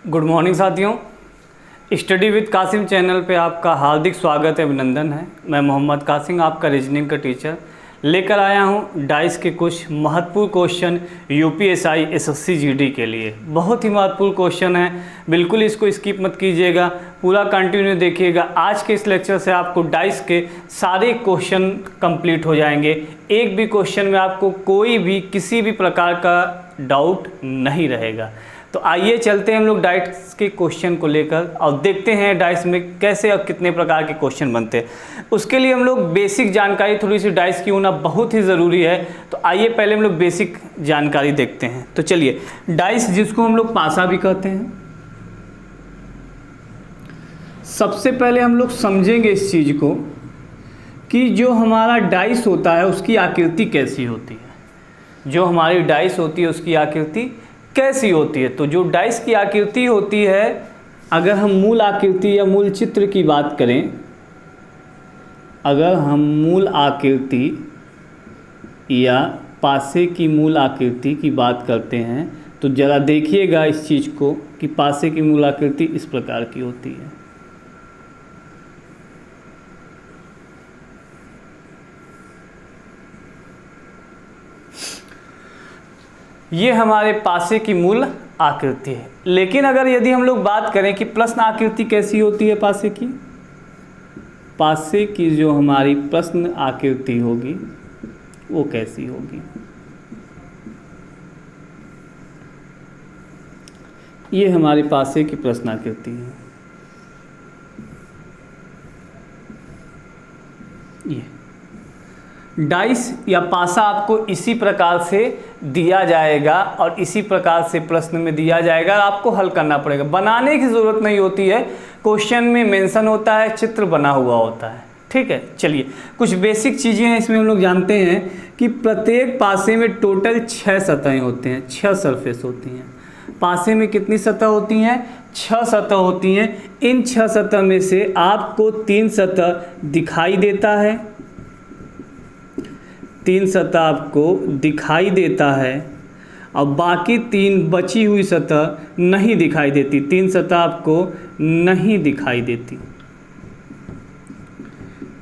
Good morning साथियों, study with Qasim channel पे आपका हार्दिक स्वागत है, अभिनंदन है। मैं मोहम्मद कासिम, आपका रीजनिंग का टीचर, लेकर आया हूँ डाइस के कुछ महत्वपूर्ण क्वेश्चन यूपीएसआई एसएससी जीडी के लिए। बहुत ही महत्वपूर्ण क्वेश्चन है, बिल्कुल इसको स्किप मत कीजिएगा, पूरा कंटिन्यू देखिएगा। आज के इस लेक्चर से आपको डाइस के सारे क्वेश्चन कंप्लीट हो जाएंगे। एक भी क्वेश्चन में आपको कोई भी किसी भी प्रकार का डाउट नहीं रहेगा। तो आइए चलते हैं हम लोग डाइस के क्वेश्चन को लेकर और देखते हैं डाइस में कैसे और कितने प्रकार के क्वेश्चन बनते हैं। उसके लिए हम लोग बेसिक जानकारी थोड़ी सी डाइस की होना बहुत ही ज़रूरी है। तो आइए पहले हम लोग बेसिक जानकारी देखते हैं। तो चलिए, डाइस जिसको हम लोग पासा भी कहते हैं, सबसे पहले हम लोग समझेंगे इस चीज़ को कि जो हमारा डाइस होता है उसकी आकृति कैसी होती है। जो हमारी डाइस होती है उसकी आकृति कैसी होती है। तो जो डाइस की आकृति होती है, अगर हम मूल आकृति या मूल चित्र की बात करें, अगर हम मूल आकृति या पासे की मूल आकृति की बात करते हैं तो ज़रा देखिएगा इस चीज़ को कि पासे की मूल आकृति इस प्रकार की होती है। ये हमारे पासे की मूल आकृति है। लेकिन अगर यदि हम लोग बात करें कि प्रश्न आकृति कैसी होती है पासे की, पासे की जो हमारी प्रश्न आकृति होगी वो कैसी होगी, ये हमारी पासे की प्रश्न आकृति है। ये डाइस या पासा आपको इसी प्रकार से दिया जाएगा और इसी प्रकार से प्रश्न में दिया जाएगा, आपको हल करना पड़ेगा। बनाने की ज़रूरत नहीं होती है, क्वेश्चन में मेंशन होता है, चित्र बना हुआ होता है। ठीक है, चलिए कुछ बेसिक चीज़ें हैं इसमें। हम लोग जानते हैं कि प्रत्येक पासे में टोटल 6 सतहें होते हैं, 6 सरफेस होती हैं। पासे में कितनी सतह होती हैं? 6 सतह होती हैं। इन 6 सतह में से आपको 3 सतह दिखाई देता है, 3 सतह आपको दिखाई देता है और बाकी 3 बची हुई सतह नहीं दिखाई देती। 3 सतह आपको नहीं दिखाई देती,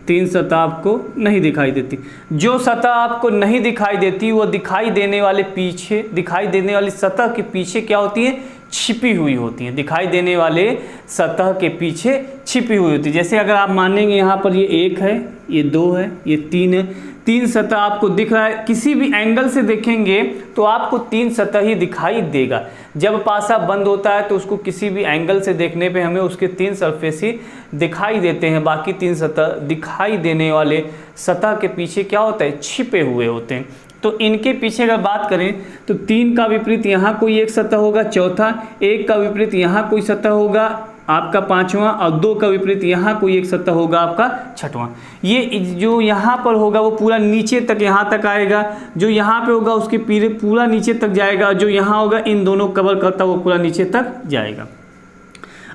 3 सतह आपको नहीं दिखाई देती। जो सतह आपको नहीं दिखाई देती वो दिखाई देने वाले पीछे, दिखाई देने वाली सतह के पीछे क्या होती है? छिपी हुई होती हैं। दिखाई देने वाले सतह के पीछे छिपी हुई होती है। जैसे अगर आप मानेंगे यहाँ पर ये 1 है, ये 2 है, ये 3 है, 3 सतह आपको दिख रहा है। किसी भी एंगल से देखेंगे तो आपको 3 सतह ही दिखाई देगा। जब पासा बंद होता है तो उसको किसी भी एंगल से देखने पे हमें उसके 3 सरफेस ही दिखाई देते हैं, बाकी 3 सतह दिखाई देने वाले सतह के पीछे क्या होता है? छिपे हुए होते हैं। तो इनके पीछे अगर बात करें तो 3 का विपरीत यहाँ कोई एक सतह होगा, चौथा, 1 का विपरीत यहाँ कोई सतह होगा आपका 5वां, और 2 का विपरीत यहाँ कोई एक सतह होगा आपका 6वां। ये जो यहाँ पर होगा वो पूरा नीचे तक यहाँ तक आएगा, जो यहाँ पे होगा उसके पूरा नीचे तक जाएगा, जो यहाँ होगा इन दोनों कवर करता वो पूरा नीचे तक जाएगा।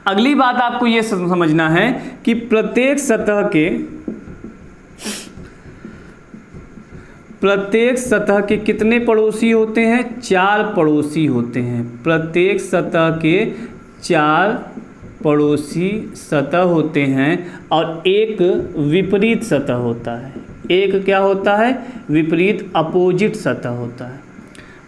अगली बात आपको ये समझना है कि प्रत्येक सतह के कितने पड़ोसी होते हैं? 4 पड़ोसी होते हैं। प्रत्येक सतह के 4 पड़ोसी सतह होते हैं और एक विपरीत सतह होता है। एक क्या होता है? विपरीत, अपोजिट सतह होता है।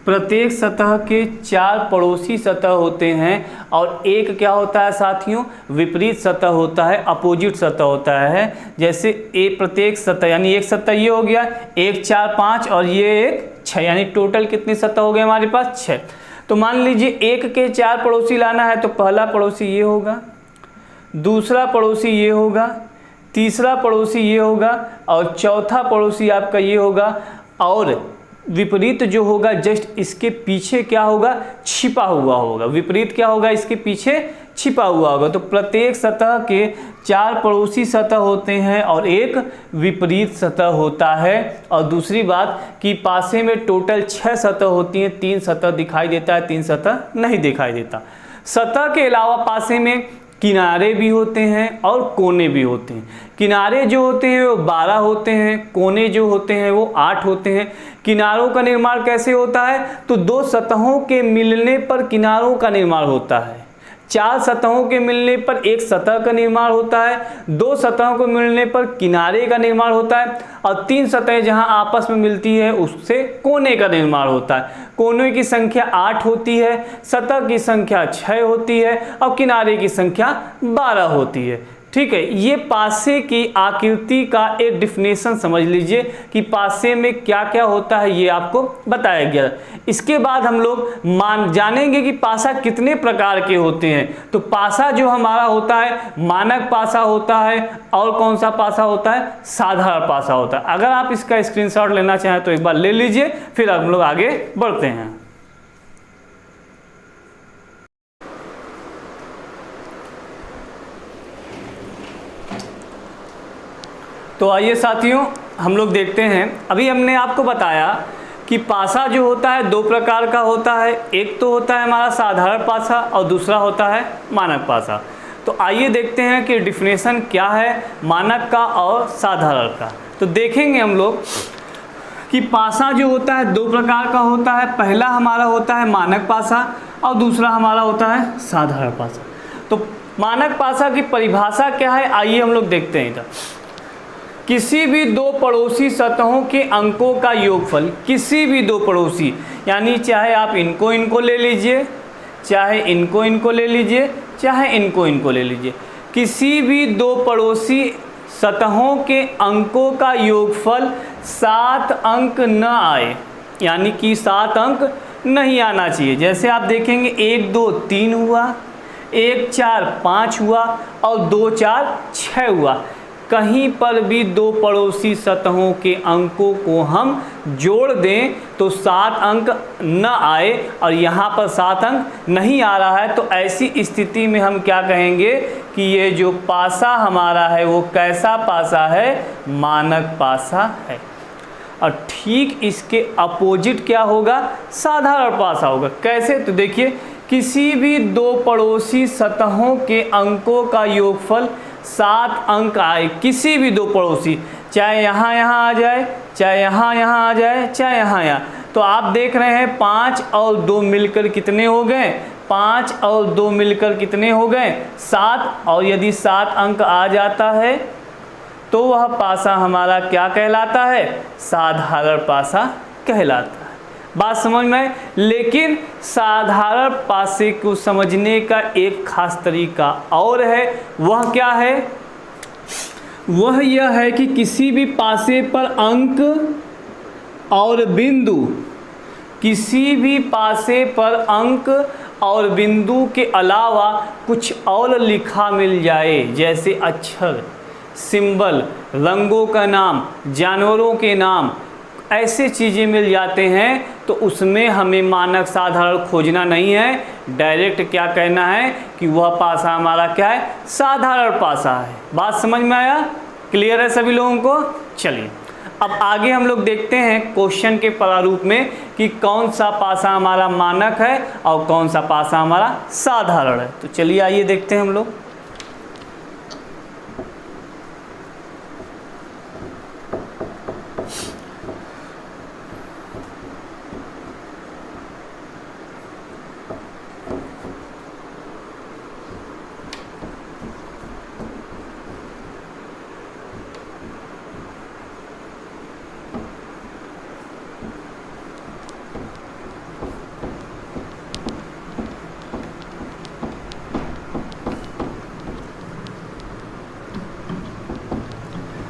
प्रत्येक सतह के 4 पड़ोसी सतह होते हैं और एक क्या होता है साथियों? विपरीत सतह होता है, अपोजिट सतह होता है। जैसे प्रत्येक सतह, यानी एक सतह ये हो गया, 1 4 5 और ये 1 6, यानी टोटल कितनी सतह हो गए हमारे पास? 6। तो मान लीजिए 1 के 4 पड़ोसी लाना है तो पहला पड़ोसी ये होगा, दूसरा पड़ोसी ये होगा, तीसरा पड़ोसी ये होगा और चौथा पड़ोसी आपका ये होगा। और विपरीत जो होगा जस्ट इसके पीछे क्या होगा? छिपा हुआ होगा। विपरीत क्या होगा? इसके पीछे छिपा हुआ होगा। तो प्रत्येक सतह के 4 पड़ोसी सतह होते हैं और एक विपरीत सतह होता है। और दूसरी बात कि पासे में टोटल 6 सतह होती हैं, 3 सतह दिखाई देता है, 3 सतह नहीं दिखाई देता। सतह के अलावा पासे में किनारे भी होते हैं और कोने भी होते हैं। किनारे जो होते हैं वो 12 होते हैं, कोने जो होते हैं वो 8 होते हैं। किनारों का निर्माण कैसे होता है? तो दो सतहों के मिलने पर किनारों का निर्माण होता है। 4 सतहों के मिलने पर एक सतह का निर्माण होता है, 2 सतहों को मिलने पर किनारे का निर्माण होता है, और 3 सतहें जहां आपस में मिलती है उससे कोने का निर्माण होता है। कोने की संख्या 8 होती है, सतह की संख्या 6 होती है और किनारे की संख्या 12 होती है। ठीक है, ये पासे की आकृति का एक डिफिनेशन समझ लीजिए कि पासे में क्या क्या होता है, ये आपको बताया गया। इसके बाद हम लोग जानेंगे कि पासा कितने प्रकार के होते हैं। तो पासा जो हमारा होता है मानक पासा होता है, और कौन सा पासा होता है, साधारण पासा होता है। अगर आप इसका स्क्रीनशॉट लेना चाहें तो एक बार ले लीजिए, फिर हम लोग आगे बढ़ते हैं। तो आइए साथियों, हम लोग देखते हैं। अभी हमने आपको बताया कि पासा जो होता है 2 प्रकार का होता है। एक तो होता है हमारा साधारण पासा और दूसरा होता है मानक पासा। तो आइए देखते हैं कि डिफिनेशन क्या है मानक का और साधारण का। तो देखेंगे हम लोग कि पासा जो होता है 2 प्रकार का होता है। पहला हमारा होता है मानक पासा और दूसरा हमारा होता है साधारण पासा। तो मानक पासा की परिभाषा क्या है, आइए हम लोग देखते हैं। इधर किसी भी 2 पड़ोसी सतहों के अंकों का योगफल, किसी भी 2 पड़ोसी, यानी चाहे आप इनको ले लीजिए, चाहे इनको ले लीजिए, चाहे इनको ले लीजिए, किसी भी 2 पड़ोसी सतहों के अंकों का योगफल 7 अंक न आए, यानी कि 7 अंक नहीं आना चाहिए। जैसे आप देखेंगे 1 2 3 हुआ, 1 4 5 हुआ और 2 4 6 हुआ। कहीं पर भी 2 पड़ोसी सतहों के अंकों को हम जोड़ दें तो 7 अंक न आए, और यहाँ पर 7 अंक नहीं आ रहा है, तो ऐसी स्थिति में हम क्या कहेंगे कि ये जो पासा हमारा है वो कैसा पासा है, मानक पासा है। और ठीक इसके अपोजिट क्या होगा, साधारण पासा होगा। कैसे, तो देखिए किसी भी 2 पड़ोसी सतहों के अंकों का योगफल 7 अंक आए, किसी भी 2 पड़ोसी, चाहे यहाँ आ जाए, चाहे यहाँ आ जाए, चाहे यहाँ। तो आप देख रहे हैं 5 और 2 मिलकर कितने हो गए, 5 और 2 मिलकर कितने हो गए, 7। और यदि 7 अंक आ जाता है तो वह पासा हमारा क्या कहलाता है, साधारण पासा कहलाता है। बात समझ में आए। लेकिन साधारण पासे को समझने का एक खास तरीका और है, वह क्या है, वह यह है कि किसी भी पासे पर अंक और बिंदु, किसी भी पासे पर अंक और बिंदु के अलावा कुछ और लिखा मिल जाए, जैसे अक्षर, सिंबल, रंगों का नाम, जानवरों के नाम, ऐसे चीज़ें मिल जाते हैं, तो उसमें हमें मानक साधारण खोजना नहीं है। डायरेक्ट क्या कहना है कि वह पासा हमारा क्या है, साधारण पासा है। बात समझ में आया, क्लियर है सभी लोगों को। चलिए अब आगे हम लोग देखते हैं क्वेश्चन के प्रारूप में कि कौन सा पासा हमारा मानक है और कौन सा पासा हमारा साधारण है। तो चलिए आइए देखते हैं हम लोग।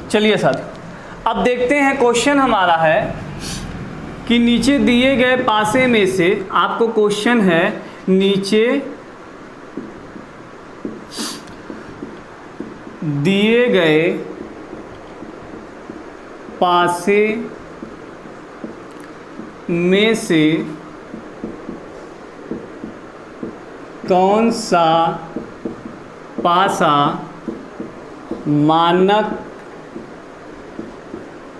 चलिए साथियों, अब देखते हैं क्वेश्चन हमारा है कि नीचे दिए गए पासे में से, आपको क्वेश्चन है नीचे दिए गए पासे में से कौन सा पासा मानक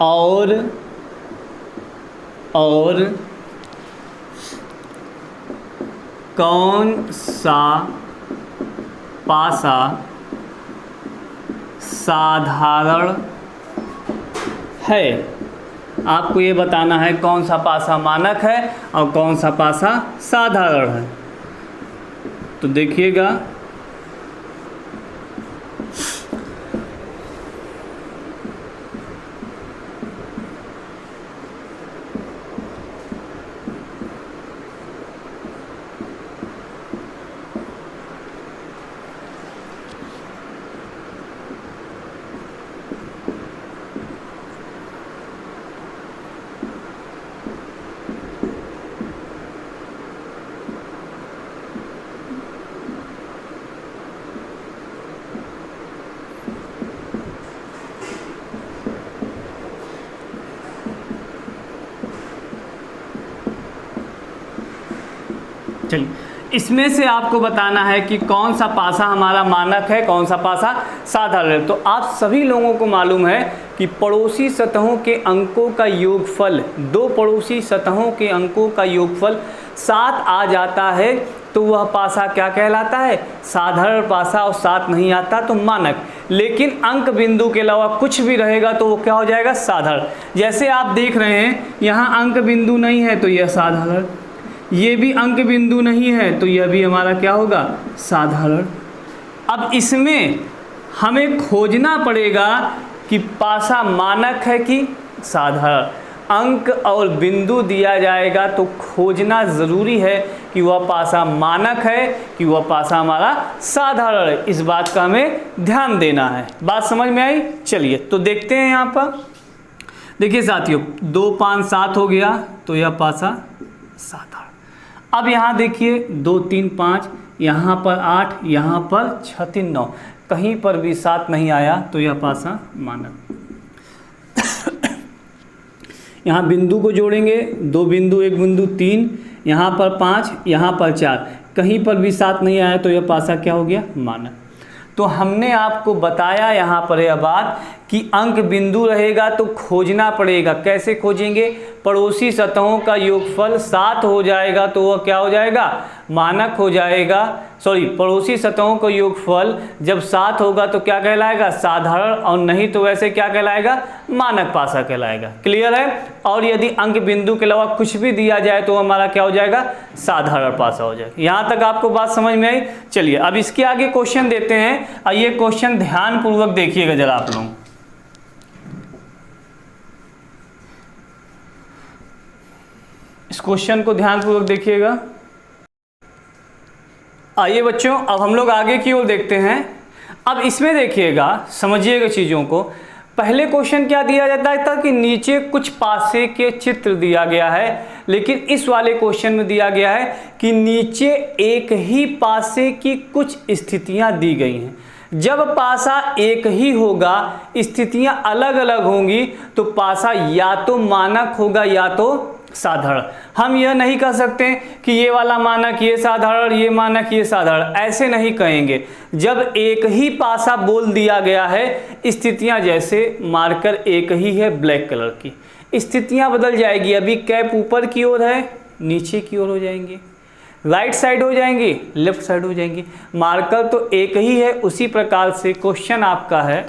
और कौन सा पासा साधारण है। आपको ये बताना है कौन सा पासा मानक है और कौन सा पासा साधारण है। तो देखिएगा चलिए, इसमें से आपको बताना है कि कौन सा पासा हमारा मानक है, कौन सा पासा साधारण है। तो आप सभी लोगों को मालूम है कि पड़ोसी सतहों के अंकों का योगफल, दो पड़ोसी सतहों के अंकों का योगफल 7 आ जाता है तो वह पासा क्या कहलाता है, साधारण पासा, और 7 नहीं आता तो मानक। लेकिन अंक बिंदु के अलावा कुछ भी रहेगा तो वो क्या हो जाएगा, साधारण। जैसे आप देख रहे हैं यहाँ अंक बिंदु नहीं है तो यह साधारण, ये भी अंक बिंदु नहीं है तो यह भी हमारा क्या होगा, साधारण। अब इसमें हमें खोजना पड़ेगा कि पासा मानक है कि साधारण। अंक और बिंदु दिया जाएगा तो खोजना ज़रूरी है कि वह पासा मानक है कि वह पासा हमारा साधारण है। इस बात का हमें ध्यान देना है। बात समझ में आई? चलिए तो देखते हैं यहाँ पर। देखिए साथियों, 2 5 7 हो गया तो यह पासा साधारण। अब यहाँ देखिए 2 3 5, यहाँ पर 8, यहाँ पर 6 3 9, कहीं पर भी 7 नहीं आया तो यह पासा मानक। यहाँ बिंदु को जोड़ेंगे, 2 बिंदु 1 बिंदु 3, यहाँ पर 5, यहाँ पर 4, कहीं पर भी 7 नहीं आया तो यह पासा क्या हो गया, मानक। तो हमने आपको बताया यहाँ पर यह बात कि अंक बिंदु रहेगा तो खोजना पड़ेगा। कैसे खोजेंगे, पड़ोसी सतहों का योगफल 7 हो जाएगा तो वह क्या हो जाएगा, मानक हो जाएगा। पड़ोसी सतहों का योगफल जब 7 होगा तो क्या कहलाएगा, साधारण, और नहीं तो वैसे क्या कहलाएगा, मानक पासा कहलाएगा। क्लियर है? और यदि अंक बिंदु के अलावा कुछ भी दिया जाए तो हमारा क्या हो जाएगा, साधारण पासा हो जाएगा। यहाँ तक आपको बात समझ में आई? चलिए अब इसके आगे क्वेश्चन देते हैं, और ये क्वेश्चन ध्यान पूर्वक देखिएगा जरा आप लोग। इस क्वेश्चन को ध्यानपूर्वक देखिएगा। आइए बच्चों, अब हम लोग आगे की ओर देखते हैं। अब इसमें देखिएगा, समझिएगा चीज़ों को। पहले क्वेश्चन क्या दिया जाता था कि नीचे कुछ पासे के चित्र दिया गया है, लेकिन इस वाले क्वेश्चन में दिया गया है कि नीचे एक ही पासे की कुछ स्थितियां दी गई हैं। जब पासा एक ही होगा, स्थितियां अलग अलग होंगी, तो पासा या तो मानक होगा या तो साधारण। हम यह नहीं कह सकते कि ये वाला मानक, ये साधारण, ये मानक, ये साधारण, ऐसे नहीं कहेंगे। जब एक ही पासा बोल दिया गया है, स्थितियां जैसे मार्कर एक ही है ब्लैक कलर की, स्थितियां बदल जाएगी। अभी कैप ऊपर की ओर है, नीचे की ओर हो जाएंगी, राइट साइड हो जाएंगी, लेफ्ट साइड हो जाएंगी। मार्कर तो एक ही है। उसी प्रकार से क्वेश्चन आपका है,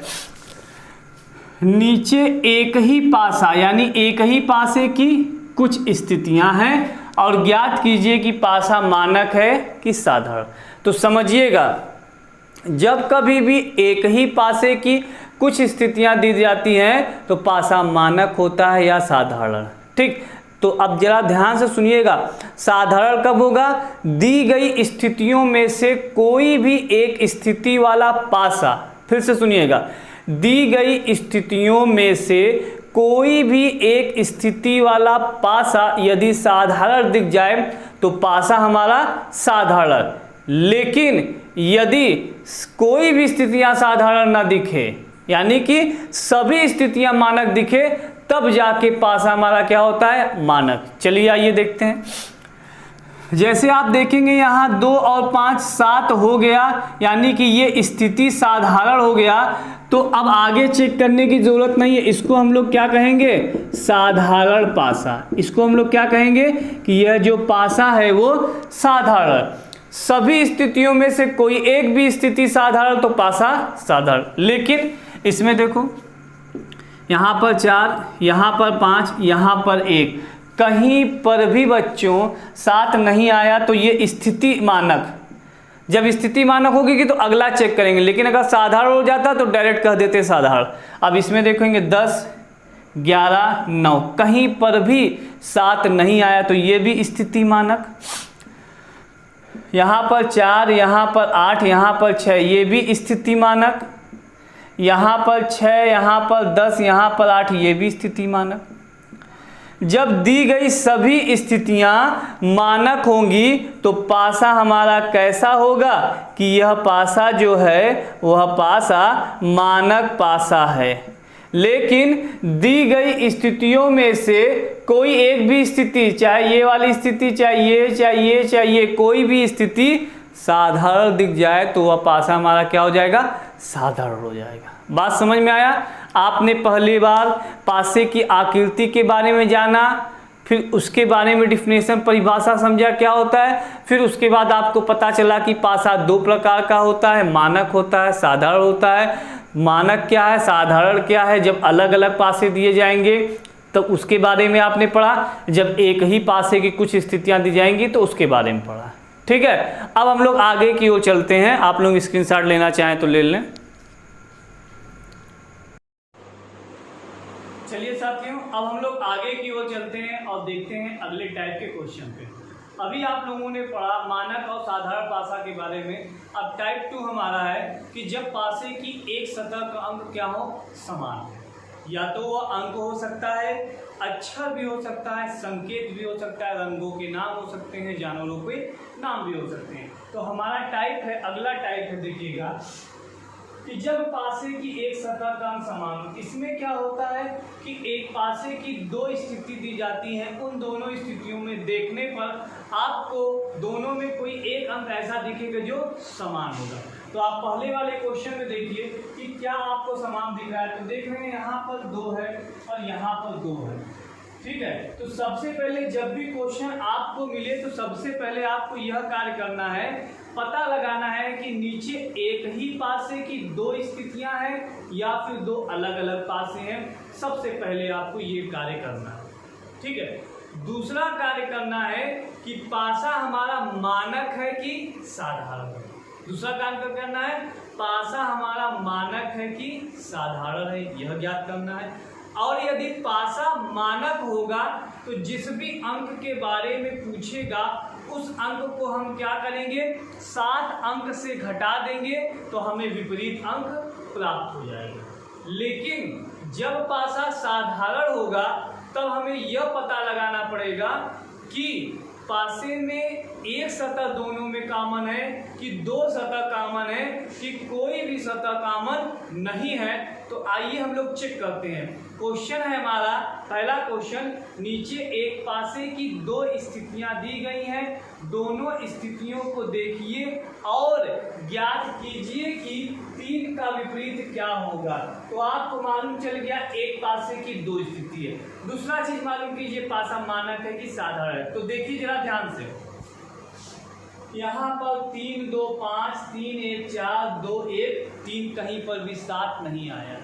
नीचे एक ही पासा, यानी एक ही पासे की कुछ स्थितियां हैं, और ज्ञात कीजिए कि पासा मानक है कि साधारण। तो समझिएगा, जब कभी भी एक ही पासे की कुछ स्थितियां दी जाती हैं तो पासा मानक होता है या साधारण। ठीक, तो अब जरा ध्यान से सुनिएगा। साधारण कब होगा, दी गई स्थितियों में से कोई भी एक स्थिति वाला पासा, फिर से सुनिएगा, दी गई स्थितियों में से कोई भी एक स्थिति वाला पासा यदि साधारण दिख जाए तो पासा हमारा साधारण। लेकिन यदि कोई भी स्थितियां साधारण ना दिखे, यानी कि सभी स्थितियां मानक दिखे, तब जाके पासा हमारा क्या होता है, मानक। चलिए आइए देखते हैं। जैसे आप देखेंगे यहाँ 2 और 5 7 हो गया, यानी कि ये स्थिति साधारण हो गया। तो अब आगे चेक करने की जरूरत नहीं है। इसको हम लोग क्या कहेंगे, साधारण पासा। इसको हम लोग क्या कहेंगे कि यह जो पासा है वो साधारण। सभी स्थितियों में से कोई एक भी स्थिति साधारण तो पासा साधारण। लेकिन इसमें देखो, यहाँ पर 4, यहाँ पर 5, यहाँ पर 1, कहीं पर भी बच्चों 7 नहीं आया तो ये स्थिति मानक। जब स्थिति मानक होगी तो अगला चेक करेंगे, लेकिन अगर साधारण हो जाता तो डायरेक्ट कह देते साधारण। अब इसमें देखेंगे 10, 11, 9, कहीं पर भी 7 नहीं आया तो ये भी स्थिति मानक। यहाँ पर 4, यहाँ पर 8, यहाँ पर 6, ये भी स्थिति मानक। यहाँ पर 6, यहाँ पर 10, यहाँ पर 8, ये भी स्थिति मानक। जब दी गई सभी स्थितियां मानक होंगी तो पासा हमारा कैसा होगा कि यह पासा जो है वह पासा मानक पासा है। लेकिन दी गई स्थितियों में से कोई एक भी स्थिति, चाहे ये वाली स्थिति, चाहे ये, कोई भी स्थिति साधारण दिख जाए तो वह पासा हमारा क्या हो जाएगा, साधारण हो जाएगा। बात समझ में आया? आपने पहली बार पासे की आकृति के बारे में जाना, फिर उसके बारे में डिफिनेशन परिभाषा समझा क्या होता है, फिर उसके बाद आपको पता चला कि पासा 2 प्रकार का होता है, मानक होता है, साधारण होता है। मानक क्या है, साधारण क्या है, जब अलग अलग पासे दिए जाएंगे तो उसके बारे में आपने पढ़ा, जब एक ही पासे की कुछ स्थितियां दी जाएंगी तो उसके बारे में पढ़ा। ठीक है, अब हम लोग आगे की ओर चलते हैं। आप लोग स्क्रीनशॉट लेना चाहें तो ले लें। चलिए साथियों, अब हम लोग आगे की ओर चलते हैं और देखते हैं अगले टाइप के क्वेश्चन पे। अभी आप लोगों ने पढ़ा मानक और साधारण पासा के बारे में। अब टाइप 2 हमारा है कि जब पासे की एक सतह का अंक क्या हो, समान हो। या तो वह अंक हो सकता है, अक्षर भी हो सकता है, संकेत भी हो सकता है, रंगों के नाम हो सकते हैं, जानवरों के नाम भी हो सकते हैं। तो हमारा टाइप है, अगला टाइप है, देखिएगा कि जब पासे की एक सतह का अंक समान हो। इसमें क्या होता है कि एक पासे की 2 स्थिति दी जाती हैं, उन दोनों स्थितियों में देखने पर आपको दोनों में कोई एक अंक ऐसा दिखेगा जो समान होगा। तो आप पहले वाले क्वेश्चन में देखिए कि क्या आपको समान दिख रहा है। तो देख रहे हैं यहाँ पर 2 है और यहाँ पर 2 है। ठीक है, तो सबसे पहले जब भी क्वेश्चन आपको मिले तो सबसे पहले आपको यह कार्य करना है, पता लगाना है कि नीचे एक ही पासे की 2 स्थितियां हैं या फिर 2 अलग अलग पासे हैं। सबसे पहले आपको ये कार्य करना है। ठीक है, दूसरा कार्य करना है कि पासा हमारा मानक है कि साधारण है। दूसरा कार्य करना है, पासा हमारा मानक है कि साधारण है, यह ज्ञात करना है। और यदि पासा मानक होगा तो जिस भी अंक के बारे में पूछेगा उस अंक को हम क्या करेंगे, 7 अंक से घटा देंगे तो हमें विपरीत अंक प्राप्त हो जाएगा। लेकिन जब पासा साधारण होगा तब हमें यह पता लगाना पड़ेगा कि पासे में एक सतह दोनों में कॉमन है कि 2 सतह कॉमन है कि कोई भी सतह कॉमन नहीं है। तो आइए हम लोग चेक करते हैं। क्वेश्चन है हमारा पहला क्वेश्चन, नीचे एक पासे की 2 स्थितियां दी गई हैं, दोनों स्थितियों को देखिए और ज्ञात कीजिए कि 3 का विपरीत क्या होगा। तो आपको मालूम चल गया एक पासे की 2 स्थिति है। दूसरा चीज मालूम कीजिए पासा मानक है कि साधारण है। तो देखिए जरा ध्यान से, यहाँ पर 3, 2, 5, 3, 1, 4, 2, 1, 3 कहीं पर भी 7 नहीं आया।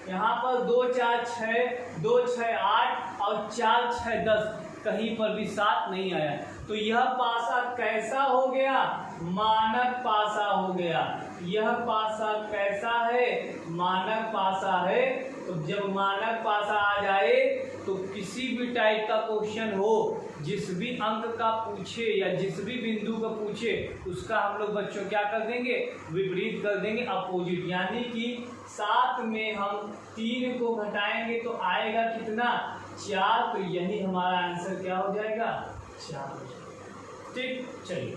यहाँ पर 2, 4, 6, 2, 6, 8 और 4, 6, 10 कहीं पर भी 7 नहीं आया। तो यह पासा कैसा हो गया, मानक पासा हो गया। यह पासा कैसा है, मानक पासा है। तो जब मानक पासा आ जाए तो किसी भी टाइप का क्वेश्चन हो, जिस भी अंक का पूछे या जिस भी बिंदु का पूछे, उसका हम लोग बच्चों क्या कर देंगे, विपरीत कर देंगे, अपोजिट। यानी कि 7 में हम 3 को घटाएंगे तो आएगा कितना, 4। तो यही हमारा आंसर क्या हो जाएगा, 4। ठीक, चलिए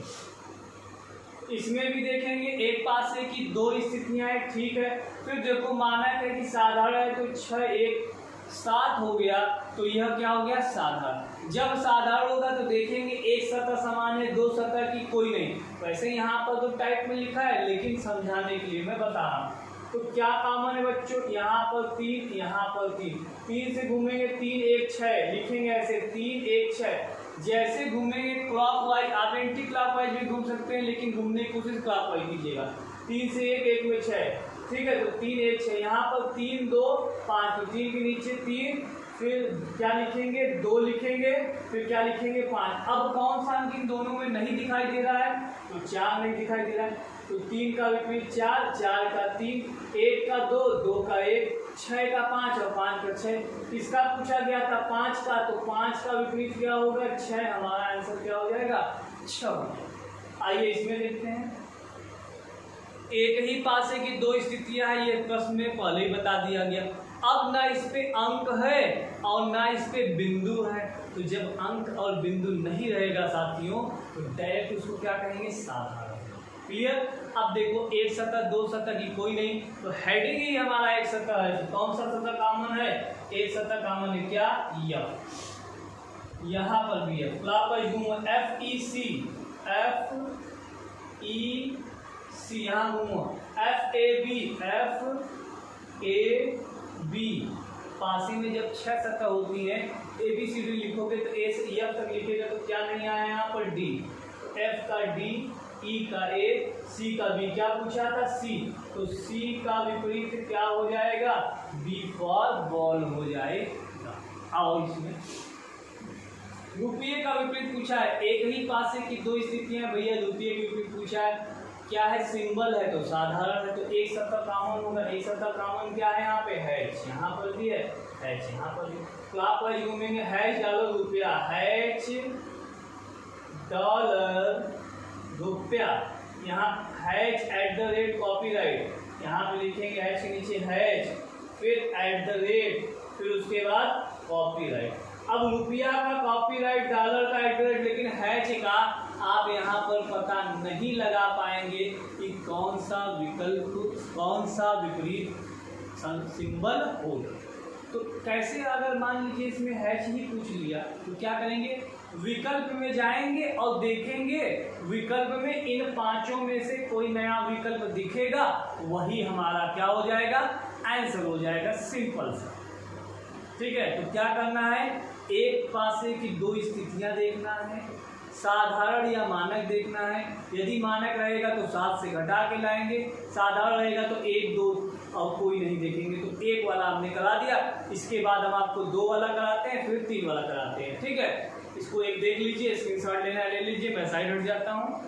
इसमें भी देखेंगे एक पासे की 2 स्थितियां हैं। ठीक है, फिर देखो मानक है कि साधारण है तो 6, 1, 7 हो गया। तो यह क्या हो गया, साधारण। जब साधारण होगा तो देखेंगे एक सतह समान है, 2 सतह की कोई नहीं। वैसे यहाँ पर तो टाइप में लिखा है, लेकिन समझाने के लिए मैं बता रहा हूँ। तो क्या कॉमन है बच्चों, यहाँ पर 3, यहाँ पर 3 से घूमेंगे 3, 1, 6 लिखेंगे ऐसे, 3, 1, 6। जैसे घूमेंगे क्लॉकवाइज, आप एंटी क्लॉकवाइज भी घूम सकते हैं, लेकिन घूमने की कोशिश क्लॉकवाइज कीजिएगा। 3 से 1, 1 में 6। ठीक है, तो 3, 1, 6। यहाँ पर 3, 2, 5, तो 3 के नीचे 3, फिर क्या लिखेंगे 2 लिखेंगे, फिर क्या लिखेंगे 5। अब कौन सा अंक इन दोनों में नहीं दिखाई दे रहा है, तो 4 नहीं दिखाई दे रहा है, तो 3 का विपरीत 4, 4 का 3, 1 का 2, 2 का 1, 6 का 5 और 5 का 6। इसका पूछा गया था 5 का, तो 5 का विपरीत क्या होगा 6, हमारा आंसर क्या हो जाएगा 6। आइए इसमें देखते हैं। एक ही पासे की 2 स्थितियां हैं, ये प्रश्न में पहले ही बता दिया गया। अब ना इस पे अंक है और ना इस पे बिंदु है, तो जब अंक और बिंदु नहीं रहेगा साथियों तो डायरेक्ट उसको क्या कहेंगे साधारण। क्लियर। अब देखो एक सतह 2 सतह की कोई नहीं, तो हेडिंग ही हमारा एक सतह है, तो कौन सा सतह कॉमन है, एक सतह कॉमन है क्या यह, यहाँ पर भी है क्लॉकवाइज घूमो FEC यहाँ घूमो FAB पासी में जब 6 सतह होती है ABCD लिखोगे तो A से F तक लिखेगा तो क्या नहीं आया यहाँ पर D, F का D, E का A, C का B। क्या पूछा था C, तो C का विपरीत क्या हो जाएगा B फॉर बॉल हो जाएगा। आओ इसमें रुपये का विपरीत पूछा है, एक ही पासे की 2 स्थितियां भैया, रुपये के विपरीत पूछा है, क्या है सिंबल है तो साधारण है, तो एक सतह कॉमन होगा, एक सतह कॉमन क्या है यहाँ पे H, यहाँ पर भी है H, यहाँ पर भी। तो आप पर घूमेंगे H डालो रुपया, H डॉलर रुपया, यहाँ H कॉपीराइट, यहाँ पे लिखेंगे H के नीचे H, फिर फिर उसके बाद कॉपीराइट। अब रुपया का कॉपीराइट, डॉलर का एट, लेकिन H का आप यहाँ पर पता नहीं लगा पाएंगे कि कौन सा विकल्प, कौन सा विपरीत सिंबल होगा। तो कैसे, अगर मान लीजिए इसमें H ही पूछ लिया तो क्या करेंगे, विकल्प में जाएंगे और देखेंगे विकल्प में इन 5 में से कोई नया विकल्प दिखेगा, वही हमारा क्या हो जाएगा आंसर हो जाएगा, सिंपल सा। ठीक है, तो क्या करना है, एक पासे की 2 स्थितियां देखना है, साधारण या मानक देखना है। यदि मानक रहेगा तो 7 से घटा के लाएंगे, साधारण रहेगा तो 1 2 और कोई नहीं देखेंगे, तो 1 वाला हमने करा दिया। इसके बाद हम आपको 2 वाला कराते हैं, फिर 3 वाला कराते हैं। ठीक है, इसको एक देख लीजिए, स्क्रीनशॉट लेना है ले लीजिए, मैं साइड हट जाता हूँ।